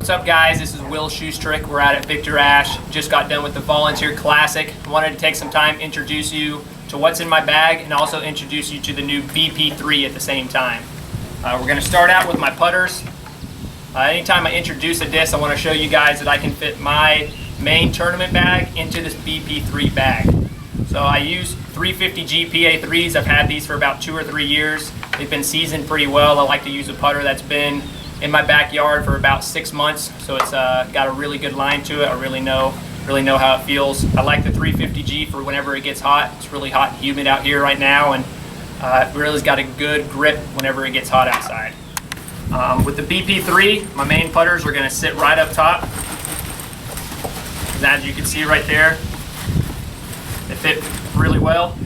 What's up, guys? This is Will Schusterick. We're out at Victor Ashe. Just got done with the Volunteer Classic. Wanted to take some time to introduce you to what's in my bag and also introduce you to the new BP-3 at the same time. We're going to start out with my putters. Anytime I introduce a disc, I want to show you guys that I can fit my main tournament bag into this BP-3 bag. So I use 350G PA3s. I've had these for about 2 or 3 years. They've been seasoned pretty well. I like to use a putter that's been in my backyard for about 6 months, so it's got a really good line to it. I really know how it feels. I like the 350G for whenever it gets hot. It's really hot and humid out here right now, and it really's got a good grip whenever it gets hot outside. With the BP-3, my main putters are going to sit right up top. As you can see right there, they fit really well.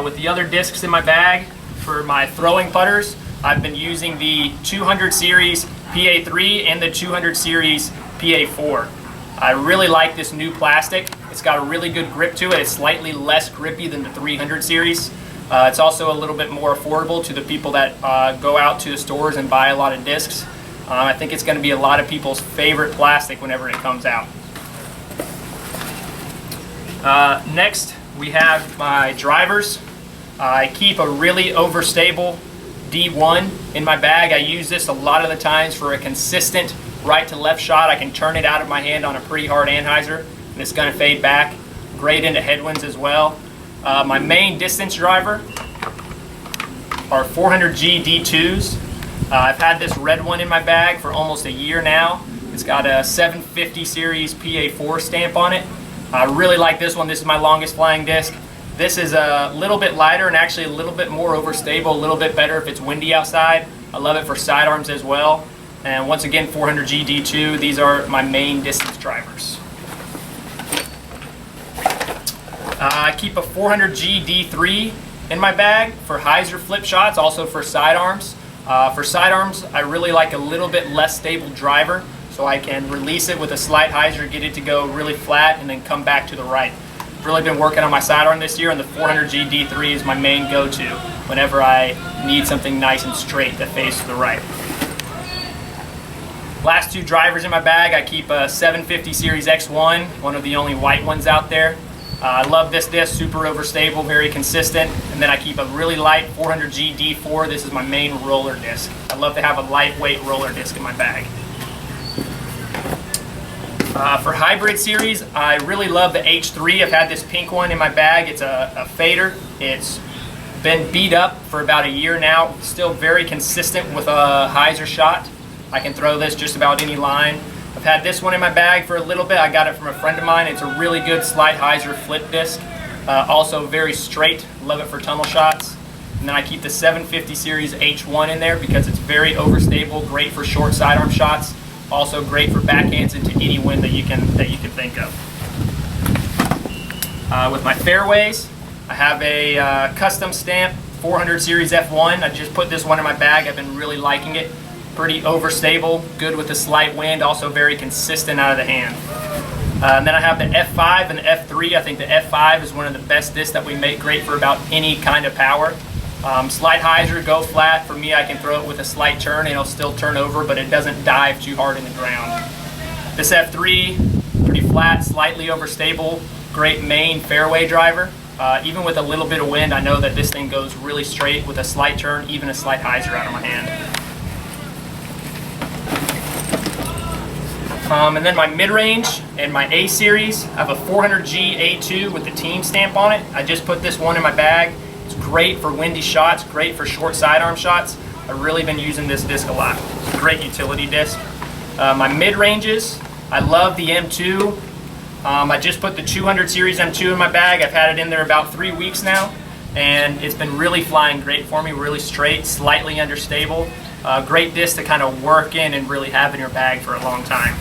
With the other discs in my bag, for my throwing putters, I've been using the 200 series PA3 and the 200 series PA4. I really like this new plastic. It's got a really good grip to it. It's slightly less grippy than the 300 series. It's also a little bit more affordable to the people that go out to the stores and buy a lot of discs. I think it's going to be a lot of people's favorite plastic whenever it comes out. Next, we have my drivers. I keep a really overstable D1 in my bag. I use this a lot of the times for a consistent right to left shot. I can turn it out of my hand on a pretty hard anhyzer and it's going to fade back. Great into headwinds as well. My main distance driver are 400G D2s. I've had this red one in my bag for almost a year now. It's got a 750 series PA4 stamp on it. I really like this one. This is my longest flying disc. This is a little bit lighter and actually a little bit more overstable, a little bit better if it's windy outside. I love it for sidearms as well. And once again, 400G D2, these are my main distance drivers. I keep a 400G D3 in my bag for hyzer flip shots, also for sidearms. For sidearms, I really like a little bit less stable driver, so I can release it with a slight hyzer, get it to go really flat, and then come back to the right. Really been working on my sidearm this year, and the 400G D3 is my main go-to whenever I need something nice and straight that faces to the right. Last two drivers in my bag, I keep a 750 series X1, one of the only white ones out there. I love this disc, super overstable, very consistent. And then I keep a really light 400G D4. This is my main roller disc. I love to have a lightweight roller disc in my bag. For hybrid series, I really love the H3. I've had this pink one in my bag. It's a fader. It's been beat up for about a year now. Still very consistent with a hyzer shot. I can throw this just about any line. I've had this one in my bag for a little bit. I got it from a friend of mine. It's a really good slight hyzer flip disc. Also very straight. Love it for tunnel shots. And then I keep the 750 series H1 in there because it's very overstable, great for short sidearm shots. Also great for backhands into any wind that you can think of. With my fairways, I have a custom stamp 400 series F1. I just put this one in my bag. I've been really liking it. Pretty overstable, good with a slight wind, also very consistent out of the hand. And then I have the F5 and the F3. I think the F5 is one of the best discs that we make, great for about any kind of power. Slight hyzer, go flat. For me, I can throw it with a slight turn and it'll still turn over, but it doesn't dive too hard in the ground. This F3, pretty flat, slightly overstable, great main fairway driver. Even with a little bit of wind, I know that this thing goes really straight with a slight turn, even a slight hyzer out of my hand. And then my mid-range and my A series, I have a 400G A2 with the team stamp on it. I just put this one in my bag. It's great for windy shots, great for short sidearm shots. I've really been using this disc a lot. It's a great utility disc. My mid-ranges, I love the M2. I just put the 200 series M2 in my bag. I've had it in there about 3 weeks now, and it's been really flying great for me, really straight, slightly understable. Great disc to kind of work in and really have in your bag for a long time.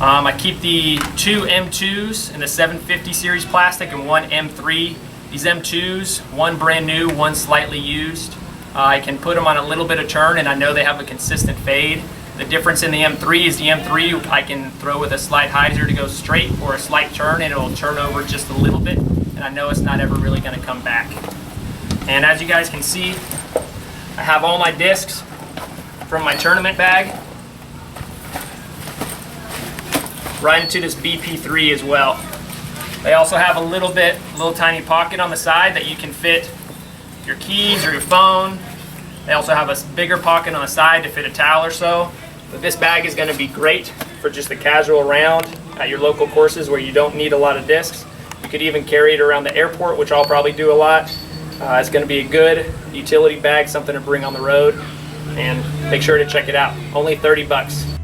I keep the 2 M2s in the 750 series plastic and 1 M3. These M2s, one brand new, one slightly used. I can put them on a little bit of turn and I know they have a consistent fade. The difference in the M3 is the M3 I can throw with a slight hyzer to go straight or a slight turn and it will turn over just a little bit and I know it's not ever really going to come back. And as you guys can see, I have all my discs from my tournament bag. right into this BP-3 as well. They also have a little tiny pocket on the side that you can fit your keys or your phone. They also have a bigger pocket on the side to fit a towel or so. But this bag is going to be great for just a casual round at your local courses where you don't need a lot of discs. You could even carry it around the airport, which I'll probably do a lot. It's going to be a good utility bag, something to bring on the road. And make sure to check it out. Only 30 bucks.